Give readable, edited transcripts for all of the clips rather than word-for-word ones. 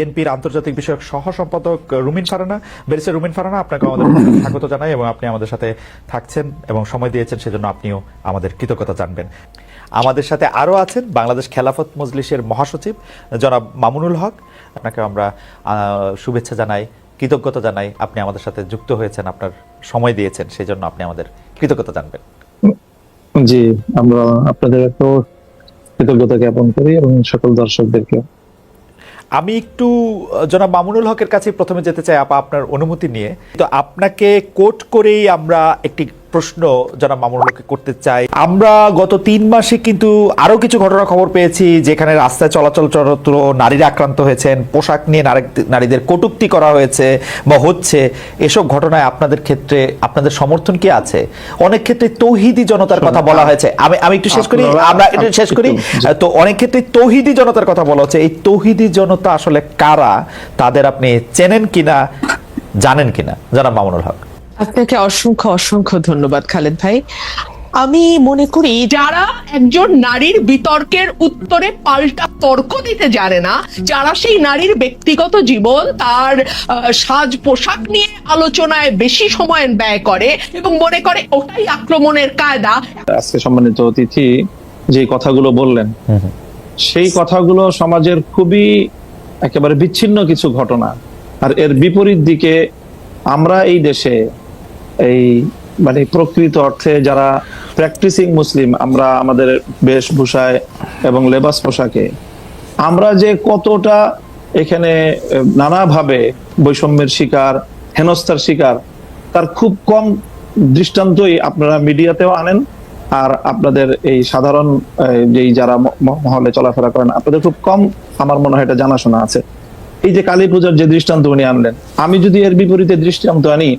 বিএনপির আন্তর্জাতিক বিষয়ক সহ সম্পাদক রুমিন ফারহানা, ব্যারিস্টার রুমিন ফারহানা, আপনাকে আমাদের স্বাগত জানাই এবং আপনি আমাদের সাথে থাকছেন এবং সময় দিয়েছেন, সেজন্য আপনিও আমাদের কৃতজ্ঞতা জানবেন। আমাদের সাথে আরও আছেন বাংলাদেশ খেলাফত মজলিসের মহাসচিব জনাব মামুনুল হক। আপনাকে আমরা শুভেচ্ছা জানাই, কৃতজ্ঞতা জানাই, আপনি আমাদের সাথে যুক্ত হয়েছেন, আপনার সময় দিয়েছেন, সেই জন্য আপনি আমাদের কৃতজ্ঞতা জানবেন। জি, আমরা আপনাদের একটু কৃতজ্ঞতা জ্ঞাপন করি এবং সকল দর্শকদেরকে। আমি একটু জনাব মামুনুল হকের কাছে প্রথমে যেতে চাই আপনার অনুমতি নিয়ে। তো আপনাকে কোট করেই আমরা একটি প্রশ্ন জনাব মামুনুল হককে করতে চাই। আমরা গত 3 মাসে কিন্তু আরো কিছু ঘটনার খবর পেয়েছি যেখানে রাস্তায় চলাচলরত নারীরা আক্রান্ত হয়েছেন, পোশাক নিয়ে নারীদের কটূক্তি করা হয়েছে বা হচ্ছে। এসব ঘটনায় আপনাদের ক্ষেত্রে আপনাদের সমর্থন কি আছে? অনেক ক্ষেত্রে তৌহিদি জনতার কথা বলা হয়েছে। আমি একটু শেষ করি, আমরা একটু শেষ করি। তো অনেক ক্ষেত্রে তৌহিদি জনতার কথা বলা হচ্ছে। এই তৌহিদি জনতা আসলে কারা? তাদের আপনি চেনেন কিনা, জানেন কিনা জনাব মামুনুল হক? আপনাকে অসংখ্য অসংখ্য ধন্যবাদ খালেদ ভাই। আমি মনে করি যারা একজন নারীর বিতর্কের উত্তরে পাল্টা তর্ক দিতে জানে না, যারা সেই নারীর ব্যক্তিগত জীবন, তার সাজ পোশাক নিয়ে আলোচনায় বেশি সময় ব্যয় করে এবং মনে করে ওটাই আক্রমণের কায়দা। আজকে সম্মানিত অতিথি যে কথাগুলো বললেন, সেই কথাগুলো সমাজের খুবই একেবারে বিচ্ছিন্ন কিছু ঘটনা। আর এর বিপরীত দিকে আমরা এই দেশে এই মানে প্রকৃত অর্থে যারা প্র্যাকটিসিং মুসলিম, আমরা আমাদের বেশভূষায় এবং লেবাস পোশাকে আমরা যে কতটা এখানে নানাভাবে বৈষম্যের শিকার, হেনস্থার শিকার, তার খুব কম দৃষ্টান্তই আপনারা মিডিয়াতেও আনেন। আর আপনাদের এই সাধারণ যেই যারা মহলে চলাফেরা করেন, আপনাদের খুব কম আমার মনে হয় এটা জানাশোনা আছে। এই যে কালী পূজার যে দৃষ্টান্ত উনি আনলেন, আমি যদি এর বিপরীতে দৃষ্টান্ত আনি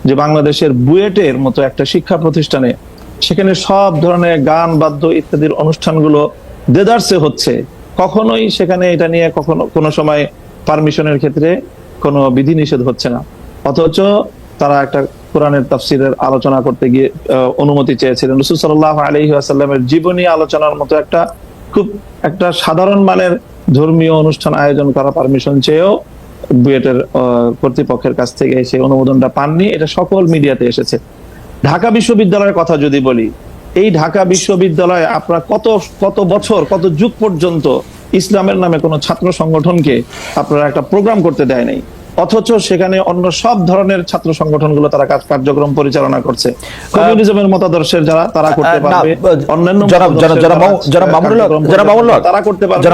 যে বাংলাদেশের বুয়েটের মতো একটা শিক্ষা প্রতিষ্ঠানে, সেখানে সব ধরনের গান বাদ্য ইত্যাদির অনুষ্ঠানগুলো দেদারসে হচ্ছে, কখনোই সেখানে এটা নিয়ে কোনো সময় পারমিশনের ক্ষেত্রে কোনো বিধিনিষেধ হচ্ছে না, অথচ তারা একটা কোরআনের তাফসিরের আলোচনা করতে গিয়ে অনুমতি চেয়েছিলেন। রাসূল সাল্লাল্লাহু আলাইহি ওয়াসাল্লামের জীবনী আলোচনার মতো খুব একটা সাধারণ মানের ধর্মীয় অনুষ্ঠান আয়োজন করা পারমিশন চেয়েও বুয়েটের কর্তৃপক্ষের কাছ থেকে সেই অনুমোদনটা পাননি। এটা সকল মিডিয়াতে এসেছে। ঢাকা বিশ্ববিদ্যালয়ের কথা যদি বলি, এই ঢাকা বিশ্ববিদ্যালয়ে আপনারা কত বছর, কত যুগ পর্যন্ত ইসলামের নামে কোনো ছাত্র সংগঠনকে আপনারা একটা প্রোগ্রাম করতে দেয় নাই, অথচ সেখানে অন্য সব ধরনের ছাত্র সংগঠনগুলো তারা কার্যক্রম পরিচালনা করছে। কমিউনিজমের মতাদর্শের যারা, তারা করতে পারবে, অন্যান্য তারা করতে পারবে,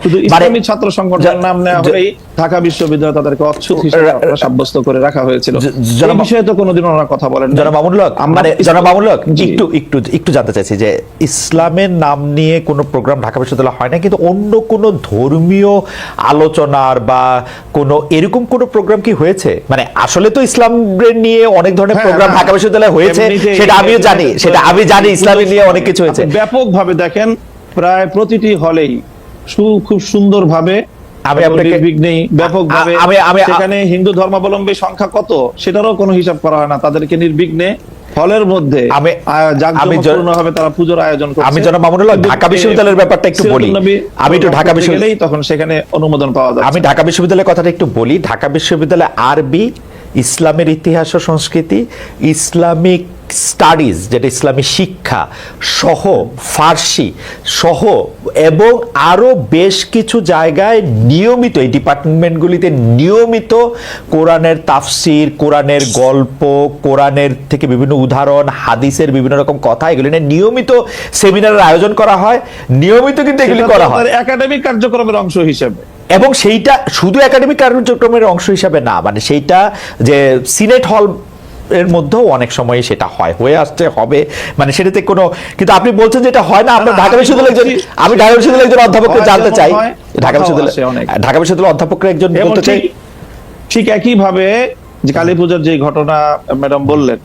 শুধু ইসলামী ছাত্র সংগঠনের নাম নেওয়া হলেই ঢাকা বিশ্ববিদ্যালয় তাদেরকে অচ্ছুত হিসেবে সাব্যস্ত করে রাখা হয়েছিল। এই বিষয়ে তো কোনোদিন ওনারা কথা বলেন। জনাব মামুনুল হক, একটু জানতে চাইছি যে ইসলামের নাম নিয়ে কোনো প্রোগ্রাম ঢাকা বিশ্ববিদ্যালয় হয় না, কিন্তু অন্য কোনো ধর্মীয় আলোচনার বা কোনো এরকম কোনো প্রোগ্রাম কি হয়েছে? মানে আসলে তো ইসলাম নিয়ে অনেক ধরনের প্রোগ্রাম ঢাকা বিশ্ববিদ্যালয়ে হয়েছে, সেটা আমিও জানি, আমি জানি ইসলামের নিয়ে অনেক কিছু হয়েছে। ব্যাপকভাবে দেখেন, প্রায় প্রতিটি হলেই খুব সুন্দরভাবে ব্যাপকভাবে সেখানে হিন্দু ধর্মাবলম্বী সংখ্যা কত সেটারও কোনো হিসাব করা হয় না। তাদেরকে নির্বিঘ্নে হলের মধ্যে জাঁকজমকপূর্ণভাবে তারা পূজার আয়োজন করছে। আমি জনাব মামুনুল হক ঢাকা বিশ্ববিদ্যালয়ের ব্যাপারটা একটু বলি। আমি একটু ঢাকা বিশ্ববিদ্যালয়ে তখন সেখানে অনুমোদন পাওয়া যায়। আমি ঢাকা বিশ্ববিদ্যালয়ের কথাটা একটু বলি। ঢাকা বিশ্ববিদ্যালয় আরবি, ইসলামের ইতিহাস ও সংস্কৃতি, ইসলামিক স্টাডিজ যেটা ইসলামী শিক্ষা সহ, ফার্সি সহ এবং আরো বেশ কিছু জায়গায় নিয়মিত এই ডিপার্টমেন্টগুলিতে নিয়মিত কোরআনের তাফসির, কোরআনের গল্প, কোরআনের থেকে বিভিন্ন উদাহরণ, হাদিসের বিভিন্ন রকম কথা, এগুলি নিয়ে নিয়মিত সেমিনারের আয়োজন করা হয়। নিয়মিত কিন্তু এগুলি করা হয় একাডেমিক কার্যক্রমের অংশ হিসেবে, এবং সেইটা শুধু একাডেমিক কার্যক্রমের অংশ হিসাবে না, মানে সেইটা যে সিনেট হল এর মধ্যেও অনেক সময় সেটা হয়ে আসছে, হবে, মানে সেটাতে কোনো, কিন্তু আপনি বলছেন যে এটা হয় না। আমরা ঢাকা বিশ্ববিদ্যালয়ের আমি ঢাকা বিশ্ববিদ্যালয়ের একজন অধ্যাপককে জানতে চাই, ঢাকা বিশ্ববিদ্যালয়ের অধ্যাপককে একজন বলতে চাই, ঠিক একই ভাবে যে কালী পূজার যে ঘটনা ম্যাডাম বললেন,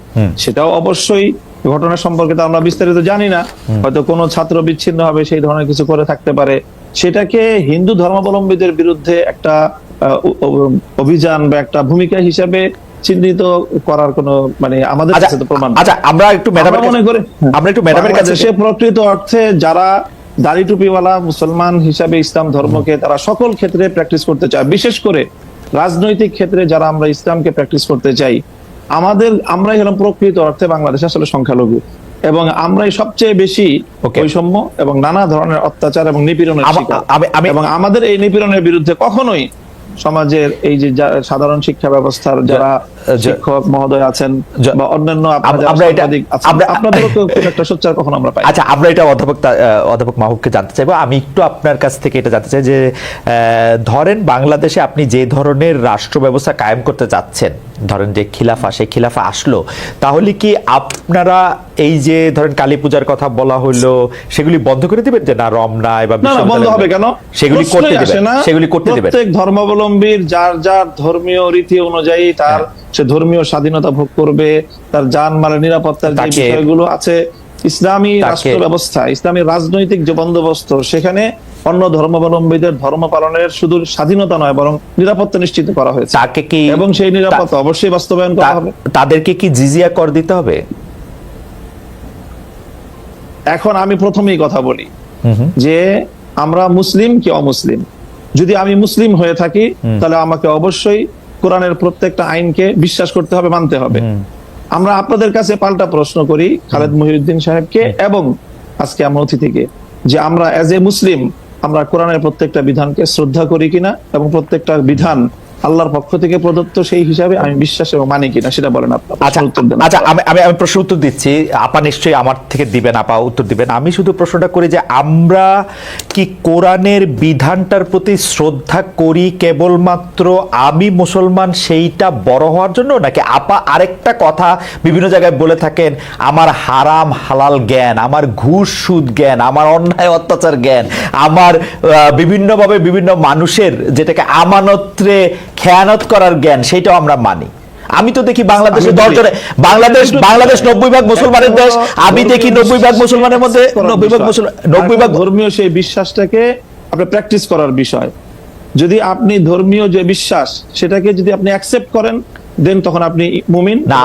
সেটাও অবশ্যই ঘটনা সম্পর্কে তো আমরা বিস্তারিত জানি না, হয়তো কোনো ছাত্র বিচ্ছিন্ন হবে সেই ধরনের কিছু করে থাকতে পারে। সেটাকে হিন্দু ধর্মাবলম্বীদের বিরুদ্ধে একটা অভিযান বা একটা ভূমিকা হিসাবে চিহ্নিত করার কোনো মানে আমাদের কাছে তো প্রমাণ। আচ্ছা, আমরা একটু ম্যাডামের কাছে প্রকৃত অর্থে যারা দাড়ি টুপিওয়ালা মুসলমান হিসাবে ইসলাম ধর্মকে তারা সকল ক্ষেত্রে প্র্যাকটিস করতে চায়, বিশেষ করে রাজনৈতিক ক্ষেত্রে যারা আমরা ইসলামকে প্র্যাকটিস করতে চাই, আমরাই হলাম প্রকৃত অর্থে বাংলাদেশে আসলে সংখ্যালঘু, এবং আমরাই সবচেয়ে বেশি বৈষম্য এবং নানা ধরনের অত্যাচার এবং নিপীড়নের শিকার। এবং আমাদের এই নিপীড়নের বিরুদ্ধে কখনোই সমাজের এই যে সাধারণ শিক্ষা ব্যবস্থার যারা শিক্ষক মহোদয় আছেন বা অন্যান্য আপনাদেরও খুব একটা সোচ্চার কখনো আমরা পাই। আচ্ছা, আমরা এটা অধ্যাপক মাহবুবকে জানতে চাইবো। আমি একটু আপনার কাছ থেকে এটা জানতে চাই যে ধরেন বাংলাদেশে আপনি যে ধরনের রাষ্ট্র ব্যবস্থা কায়েম করতে চাচ্ছেন, ধরেন যে খিলাফা, সেই খিলাফা আসলো, তাহলে কি আপনারা এই যে ধরেন কালী পূজার কথা বলা হলো সেগুলি বন্ধ করে দিবেন? যে না, রমনায় বা বন্ধ হবে কেন, সেগুলি করতে দিবেন? প্রত্যেক ধর্মাবলম্বীর যার যার ধর্মীয় রীতি অনুযায়ী তার সে ধর্মীয় স্বাধীনতা ভোগ করবে, তার জানমালের নিরাপত্তার যে বিষয়গুলো আছে ইসলামী রাষ্ট্র ব্যবস্থা, ইসলামী রাজনৈতিক যে বন্দোবস্ত, সেখানে অন্য ধর্মাবলম্বীদের ধর্ম পালনের শুধু স্বাধীনতা নয় বরং নিরাপত্তা নিশ্চিত করা হয়েছে, এবং সেই নিরাপত্তা অবশ্যই বাস্তবায়ন করা হবে। তাদেরকে কি জিজিয়া কর দিতে হবে? এখন আমি প্রথমেই কথা বলি যে আমরা মুসলিম কি অমুসলিম। যদি আমি মুসলিম হয়ে থাকি তাহলে আমাকে অবশ্যই কোরআনের প্রত্যেকটা আইনকে বিশ্বাস করতে হবে, মানতে হবে। আমরা আপনাদের কাছে পাল্টা প্রশ্ন করি খালেদ মহিউদ্দিন সাহেবকে এবং আজকে আমার অতিথিকে, যে আমরা এজ এ মুসলিম আমরা কোরআনের প্রত্যেকটা বিধানকে শ্রদ্ধা করি কিনা এবং প্রত্যেকটা বিধান আল্লাহর পক্ষ থেকে প্রদত্ত সেই হিসাবে আমি বিশ্বাস এবং মানি কিনা, সেটা বলেন আপনারা। আচ্ছা, আমি প্রশ্ন উত্তর দিচ্ছি, আপা নিশ্চয়ই আমার থেকে দিবেন, আপা উত্তর দিবেন। আমি শুধু প্রশ্নটা করি যে আমরা কি কোরআনের বিধানটার প্রতি শ্রদ্ধা করি কেবলমাত্র আমি মুসলমান সেইটা বড় হওয়ার জন্য, নাকি আপা আরেকটা কথা বিভিন্ন জায়গায় বলে থাকেন, আমার হারাম হালাল জ্ঞান, আমার ঘুষ সুদ জ্ঞান, আমার অন্যায় অত্যাচার জ্ঞান, আমার বিভিন্নভাবে বিভিন্ন মানুষের যেটাকে আমানত্রে খেয়ানত করার জ্ঞান, সেটাও আমরা মানি? আমি তো দেখি বাংলাদেশে বাংলাদেশ 90 ভাগ মুসলমানের দেশ, আমি দেখি 90 ভাগ মুসলমানের মধ্যে 90 ভাগ ধর্মীয় সেই বিশ্বাসটাকে আপনি প্র্যাকটিস করার বিষয়। যদি আপনি ধর্মীয় যে বিশ্বাস সেটাকে যদি আপনি অ্যাকসেপ্ট করেন, দেন তখন আপনি মুমিন না,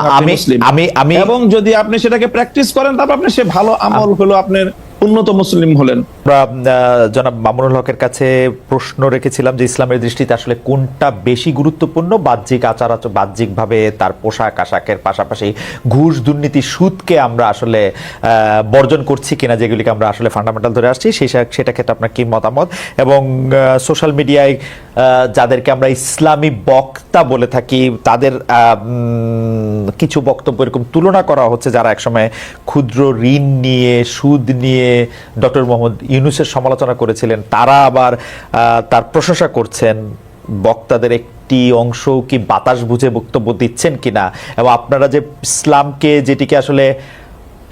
আমি এবং যদি আপনি সেটাকে প্র্যাকটিস করেন তারপর আপনি সে ভালো আমল হলো আপনার উন্নত মুসলিম হলেন। জনাব মামুনুল হকের কাছে প্রশ্ন রেখেছিলাম যে ইসলামের দৃষ্টিতে আসলে কোনটা বেশি গুরুত্বপূর্ণ, বাহ্যিক বাহ্যিকভাবে তার পোশাক আশাকের পাশাপাশি ঘুষ দুর্নীতি সুদকে আমরা আসলে বর্জন করছি কিনা, যেগুলিকে আমরা আসলে ফান্ডামেন্টাল ধরে আসছি, সেটা ক্ষেত্রে আপনার কি মতামত? এবং সোশ্যাল মিডিয়ায় যাদেরকে আমরা ইসলামী বক্তা বলে থাকি তাদের কিছু বক্তব্য এরকম তুলনা করা হচ্ছে, যারা একসময় ক্ষুদ্র ঋণ নিয়ে সুদ নিয়ে ডক্টর মোহাম্মদ ইউনূসের সমালোচনা করেছিলেন, তারা আবার তার প্রশংসা করছেন। বক্তাদের একটি অংশ কি বাতাস বুঝে বক্তব্য দিচ্ছেন কিনা, এবং আপনারা যে ইসলামকে, যেটিকে আসলে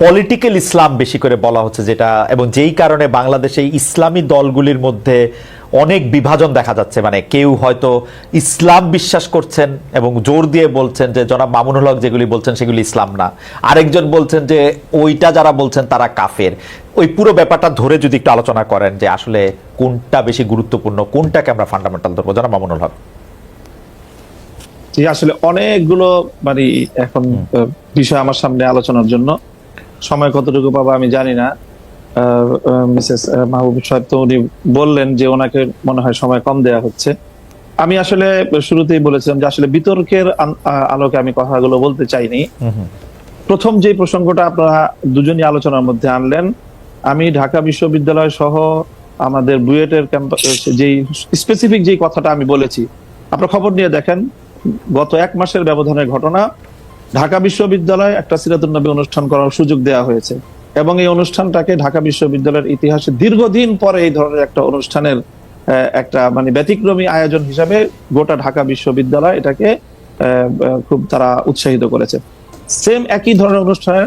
পলিটিক্যাল ইসলাম বেশি করে বলা হচ্ছে, যেটা এবং যেই কারণে বাংলাদেশে ইসলামী দলগুলির মধ্যে অনেক বিভাজন দেখা যাচ্ছে, মানে কেউ হয়তো ইসলাম বিশ্বাস করছেন এবং জোর দিয়ে বলছেন যে জনাব মামুনুল হক যেগুলি বলছেন সেগুলি ইসলাম না, আরেকজন বলছেন যে ওইটা যারা বলছেন তারা কাফের। ওই পুরো ব্যাপারটা ধরে যদি একটু আলোচনা করেন যে আসলে কোনটা বেশি গুরুত্বপূর্ণ, কোনটাকে আমরা ফান্ডামেন্টাল ধরবো, জনাব মামুনুল হক। আসলে অনেকগুলো মানে এখন বিষয় আমার সামনে আলোচনার জন্য, সময় কতটুকু পাবো আমি জানি না। মিসেস মাহবুব সাহেব তো উনি বললেন যে ওনাকে মনে হয় সময় কম দেয়া হচ্ছে। আমি আসলে শুরুতেই বলেছিলাম যে আসলে বিতর্কের আলোকে আমি কথাগুলো বলতে চাইনি। প্রথম যে প্রসঙ্গটা আপনারা দুজনই আলোচনার মধ্যে আনলেন, আমি ঢাকা বিশ্ববিদ্যালয় সহ আমাদের বুয়েটের ক্যাম্পাস যেই স্পেসিফিক যেই কথাটা আমি বলেছি, আপনারা খবর নিয়ে দেখেন, গত 1 মাসের ব্যবধানের ঘটনা। ঢাকা বিশ্ববিদ্যালয়ে একটা সিরাতুন নবী অনুষ্ঠান করার সুযোগ দেওয়া হয়েছে, এবং এই অনুষ্ঠানটাকে ঢাকা বিশ্ববিদ্যালয়ের ইতিহাসে দীর্ঘদিন পরে এই ধরনের একটা অনুষ্ঠানের একটা মানে ব্যতিক্রমী আয়োজন হিসাবে গোটা ঢাকা বিশ্ববিদ্যালয় এটাকে খুব তারা উৎসাহিত করেছে। সেম একই ধরনের অনুষ্ঠানের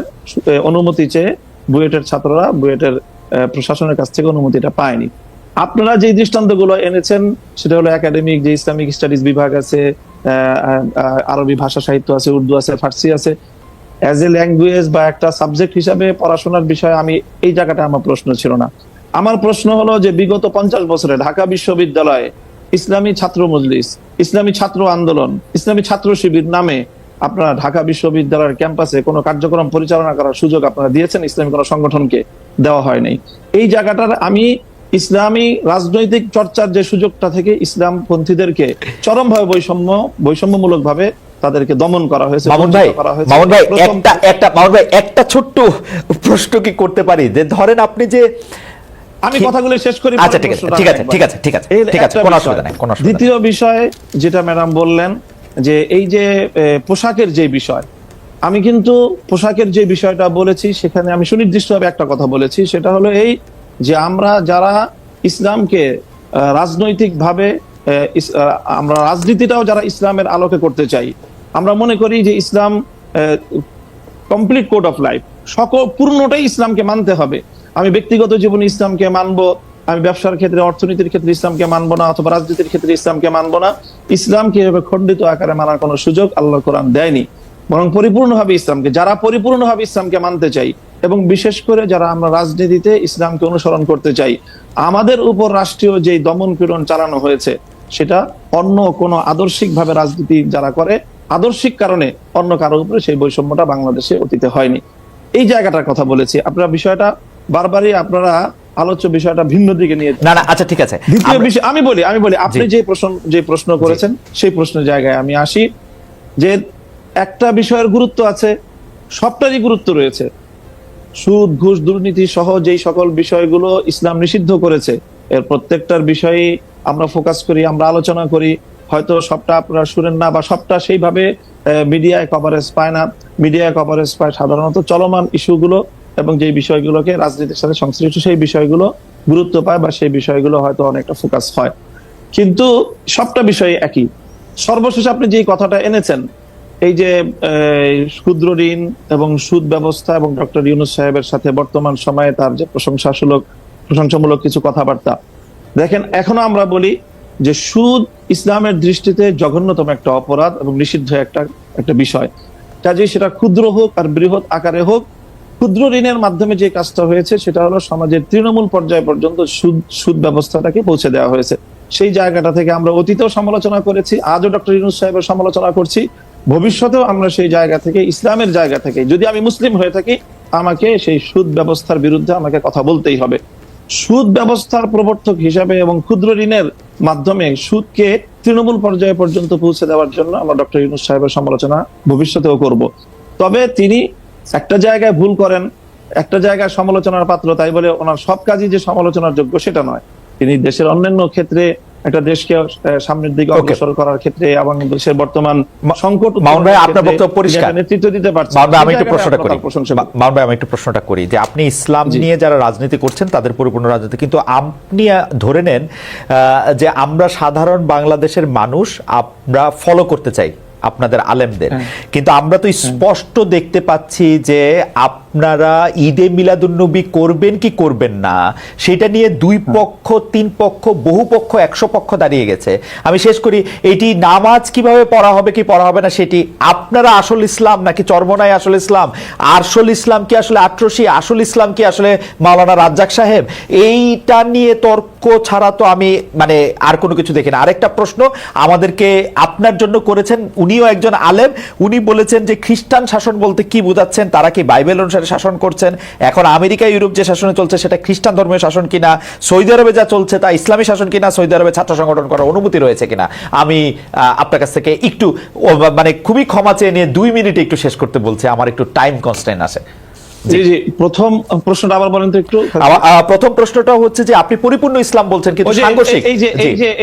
অনুমতি চেয়ে বুয়েটের ছাত্ররা বুয়েটের প্রশাসনের কাছ থেকে অনুমতিটা পায়নি। আপনারা যে দৃষ্টান্তগুলো এনেছেন সেটা হলো একাডেমিক যে ইসলামিক স্টাডিজ বিভাগ আছে, আরবি ভাষা সাহিত্য আছে, উর্দু আছে, ফার্সি আছে, অ্যাজ এ ল্যাঙ্গুয়েজ বা একটা সাবজেক্ট হিসাবে পড়াশোনার বিষয়ে আমি এই জায়গাটা আমার প্রশ্ন ছিল না। আমার প্রশ্ন হলো যে বিগত 50 বছরে ঢাকা বিশ্ববিদ্যালয়ে ইসলামী ছাত্র মজলিস, ইসলামী ছাত্র আন্দোলন, ইসলামী ছাত্র শিবির নামে আপনারা ঢাকা বিশ্ববিদ্যালয়ের ক্যাম্পাসে কোনো কার্যক্রম পরিচালনা করার সুযোগ আপনারা দিয়েছেন, ইসলামী কোনো সংগঠনকে দেওয়া হয় নাই। এই জায়গাটার আমি ইসলামী রাজনৈতিক চর্চার যে সুযোগটা থেকে ইসলামপন্থীদেরকে চরমভাবে বৈষম্যমূলক ভাবে তাদেরকে দমন করা হয়েছে। মামুন ভাই একটা ছোট্ট প্রশ্ন কি করতে পারি, যে ধরেন আপনি যে আমি কথাগুলো শেষ করি। আচ্ছা ঠিক আছে কোনো অসুবিধা নাই। দ্বিতীয় বিষয় যেটা ম্যাডাম বললেন যে এই যে পোশাকের যে বিষয়, আমি কিন্তু পোশাকের যে বিষয়টা বলেছি সেখানে আমি সুনির্দিষ্টভাবে একটা কথা বলেছি, সেটা হলো এই যে আমরা যারা ইসলামকে রাজনৈতিকভাবে আমরা রাজনীতিটাও যারা ইসলামের আলোকে করতে চাই, আমরা মনে করি যে ইসলাম কমপ্লিট কোড অফ লাইফ, সকল পূর্ণটাই ইসলামকে মানতে হবে। আমি ব্যক্তিগত জীবনে ইসলামকে মানবো, আমি ব্যবসার ক্ষেত্রে অর্থনীতির ক্ষেত্রে ইসলামকে মানবো না, অথবা রাজনীতির ক্ষেত্রে ইসলামকে মানবো না। ইসলামকে এভাবে খণ্ডিত আকারে মানার কোনো সুযোগ আল্লাহর কোরআন দেয়নি, বরং পরিপূর্ণভাবে ইসলামকে, যারা পরিপূর্ণভাবে ইসলামকে মানতে চাই এবং বিশেষ করে যারা আমরা রাজনীতিতে ইসলামকে অনুসরণ করতে চাই, আমাদের উপর রাষ্ট্রীয় যে দমন পীড়ন চালানো হয়েছে সেটা অন্য কোনো আদর্শিকভাবে রাজনীতি যারা করে, আদর্শিক কারণে অন্য কারোর উপরে সেই বৈষম্যটা বাংলাদেশে অতীতে হয়নি। এই জায়গাটার কথা বলেছি। আপনারা বিষয়টা বারবারই আপনারা আলোচ্য বিষয়টা ভিন্ন দিকে নিয়ে না আচ্ছা ঠিক আছে। দ্বিতীয় বিষয় আমি বলি আপনি যে প্রশ্ন করেছেন সেই প্রশ্নের জায়গায় আমি আসি, যে একটা বিষয়ের গুরুত্ব আছে, সবটারই গুরুত্ব রয়েছে। সুদ, ঘুষ, দুর্নীতি সহ যেই সকল বিষয়গুলো ইসলাম নিষিদ্ধ করেছে, এর প্রত্যেকটার বিষয়ে আমরা ফোকাস করি, আমরা আলোচনা করি। হয়তো সবটা আপনারা শুনেন না বা সবটা সেইভাবে মিডিয়ায় কভারেজ পায় না। মিডিয়ায় কভারেজ পায় সাধারণত চলমান ইস্যুগুলো এবং যে বিষয়গুলোকে রাজনীতির সাথে সংশ্লিষ্ট সেই বিষয়গুলো গুরুত্ব পায় বা সেই বিষয়গুলো হয়তো অনেকটা ফোকাস হয়, কিন্তু সবটা বিষয় একই। সর্বশেষ আপনি যে কথাটা এনেছেন, এই যে ক্ষুদ্র ঋণ এবং সুদ ব্যবস্থা এবং ডক্টর ইউনূস সাহেবের সাথে বর্তমান সময়ে তার যে প্রশংসামূলক কিছু কথাবার্তা, দেখেন এখনো আমরা বলি যে সুদ ইসলামের দৃষ্টিতে জঘন্যতম একটা অপরাধ এবং নিষিদ্ধ একটা বিষয়। কাজেই সেটা ক্ষুদ্র হোক আর বৃহৎ আকারে হোক, ক্ষুদ্র ঋণের মাধ্যমে যে কাজটা হয়েছে সেটা হলো সমাজের তৃণমূল পর্যায় পর্যন্ত সুদ ব্যবস্থাটাকে পৌঁছে দেওয়া হয়েছে। সেই জায়গাটা থেকে আমরা অতীতেও সমালোচনা করেছি, আজও ডক্টর ইউনূস সাহেবের সমালোচনা করছি, ভবিষ্যতেও আমরা সেই জায়গা থেকে, ইসলামের জায়গা থেকে, যদি আমি মুসলিম হয়ে থাকি আমাকে সেই সুদ ব্যবস্থার বিরুদ্ধে আমাকে কথা বলতেই হবে। সুদ ব্যবস্থার প্রবর্তক হিসাবে এবং ক্ষুদ্র ঋণের মাধ্যমে সুদকে তৃণমূল পর্যায়ে পর্যন্ত পৌঁছে দেওয়ার জন্য আমরা ডক্টর ইউনূস সাহেবের সমালোচনা ভবিষ্যতেও করব। তবে তিনি একটা জায়গায় ভুল করেন, একটা জায়গায় সমালোচনার পাত্র, তাই বলে ওনার সব কাজই যে সমালোচনার যোগ্য সেটা নয়। তিনি দেশের অন্যান্য ক্ষেত্রে একটা দেশকে সামনের দিকে অগ্রসর করার ক্ষেত্রে এবং দেশের বর্তমান সংকট নেতৃত্ব দিতে পারছেন। আমি একটু প্রশ্নটা করি যে আপনি ইসলাম নিয়ে যারা রাজনীতি করছেন তাদের পরিপূর্ণ রাজনীতি, কিন্তু আপনি ধরে নেন যে আমরা সাধারণ বাংলাদেশের মানুষ আমরা ফলো করতে চাই আপনাদের আলেমদের, কিন্তু আমরা তো স্পষ্ট দেখতে পাচ্ছি যে আপনারা ঈদে মিলাদুন্নবী করবেন কি করবেন না সেটা নিয়ে দুই পক্ষ, তিন পক্ষ, বহু পক্ষ, 100 পক্ষ দাঁড়িয়ে গেছে। আমি শেষ করি, এটি নামাজ কিভাবে পড়া হবে কি পড়া হবে না সেটি আপনারা আসল ইসলাম নাকি চরমনাই আসল ইসলাম, আসল ইসলাম কি আসলে আটরশি, আসল ইসলাম কি আসলে মাওলানা রাজ্জাক সাহেব, এইটা নিয়ে তর্ক ছাড়া তো আমি আর কোনো কিছু দেখি না। আরেকটা প্রশ্ন আমাদেরকে আপনার জন্য করেছেন, উনিও একজন আলেম, উনি বলেছেন যে খ্রিস্টান শাসন বলতে কি বোঝাচ্ছেন, তারা কি বাইবেল অনুসারে শাসন করছেন, এখন আমেরিকা ইউরোপ যে শাসনে চলছে সেটা খ্রিস্টান ধর্মীয় শাসন কিনা, সৌদি আরবে যা চলছে তা ইসলামী শাসন কিনা, সৌদি আরবে ছাত্র সংগঠন করার অনুমতি রয়েছে কিনা। আমি আপনার কাছ থেকে একটু খুবই ক্ষমা চেয়ে নিয়ে 2 মিনিটে একটু শেষ করতে বলছি, আমার একটু টাইম কনস্ট্রেইন আছে। প্রথম প্রশ্নটা আবার বলেন তো একটু। প্রথম প্রশ্নটা হচ্ছে যে আপনি পরিপূর্ণ ইসলাম বলছেন কিন্তু সাংঘর্ষিক,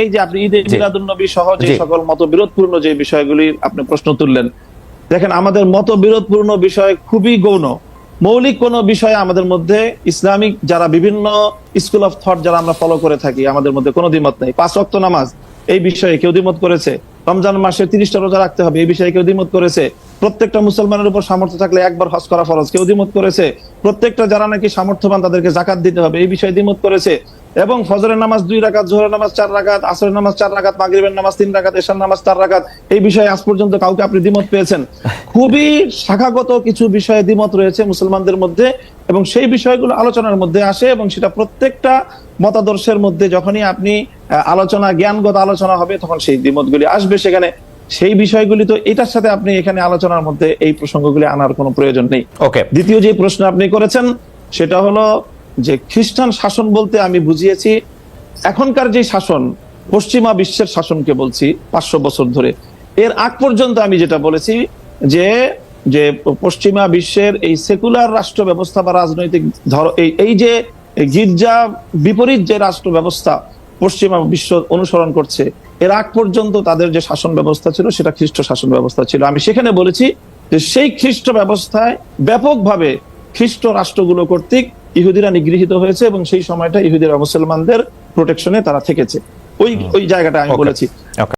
এই যে আপনি ঈদে মিলাদুন্নবী সহ যে সকল মতবিরোধপূর্ণ যে বিষয়গুলি আপনি প্রশ্ন তুললেন, দেখেন আমাদের মতবিরোধপূর্ণ বিষয় খুবই গৌণ, মৌলিক কোন বিষয়ে আমাদের মধ্যে ইসলামিক যারা বিভিন্ন স্কুল অফ থট যারা আমরা ফলো করে থাকি আমাদের মধ্যে কোনো দ্বিমত নেই। 5 ওয়াক্ত নামাজ এই বিষয়ে কেউ দ্বিমত করেছে, রমজান মাসে 30টা রোজা রাখতে হবে এই বিষয়ে কেউ দ্বিমত করেছে, প্রত্যেকটা মুসলমানের উপর সামর্থ্য থাকলে একবার হজ করা ফরজ কেউ দ্বিমত করেছে, প্রত্যেকটা যারা নাকি সামর্থ্যবান তাদেরকে যাকাত দিতে হবে এই বিষয়ে দ্বিমত করেছে, এবং ফজরের নামাজ 2 রাকাত, জোহরের নামাজ 4 রাকাত, আসরের নামাজ 4 রাকাত, মাগরিবের নামাজ 3 রাকাত, এশার নামাজ 4 রাকাত, এই বিষয়ে আজ পর্যন্ত কাউকে আপনি দ্বিমত পেয়েছেন? খুবই শাখাগত কিছু বিষয়ে দ্বিমত রয়েছে মুসলমানদের মধ্যে এবং সেই বিষয়গুলো আলোচনার মধ্যে আসে এবং সেটা প্রত্যেকটা মতাদর্শের মধ্যে যখনই আপনি আলোচনা, জ্ঞানগত আলোচনা হবে তখন সেই দ্বিমতগুলি আসবে সেখানে। সেই বিষয়গুলি তো এটার সাথে আপনি এখানে আলোচনার মধ্যে এই প্রসঙ্গগুলি আনার কোনো প্রয়োজন নেই। ওকে, দ্বিতীয় যে প্রশ্ন আপনি করেছেন সেটা হলো যে খ্রিস্টান শাসন বলতে আমি বুঝিয়েছি এখনকার যে শাসন, পশ্চিমা বিশ্বের শাসনকে বলছি 500 বছর ধরে। এর আগ পর্যন্ত আমি যেটা বলেছি যে যে পশ্চিমা বিশ্বের এই সেকুলার রাষ্ট্র ব্যবস্থা বা রাজনৈতিক এই যে গির্জা বিপরীত যে রাষ্ট্র ব্যবস্থা পশ্চিমা বিশ্ব অনুসরণ করছে, এর আগ পর্যন্ত তাদের যে শাসন ব্যবস্থা ছিল সেটা খ্রিস্ট শাসন ব্যবস্থা ছিল। আমি সেখানে বলেছি যে সেই খ্রিস্ট ব্যবস্থায় ব্যাপকভাবে খ্রিস্ট রাষ্ট্রগুলো কর্তৃক ইহুদিরা নিগৃহীত হয়েছে এবং সেই সময়টা ইহুদিরা মুসলমানদের প্রোটেকশনে তারা থেকেছে। ওই জায়গাটা আমি বলেছি।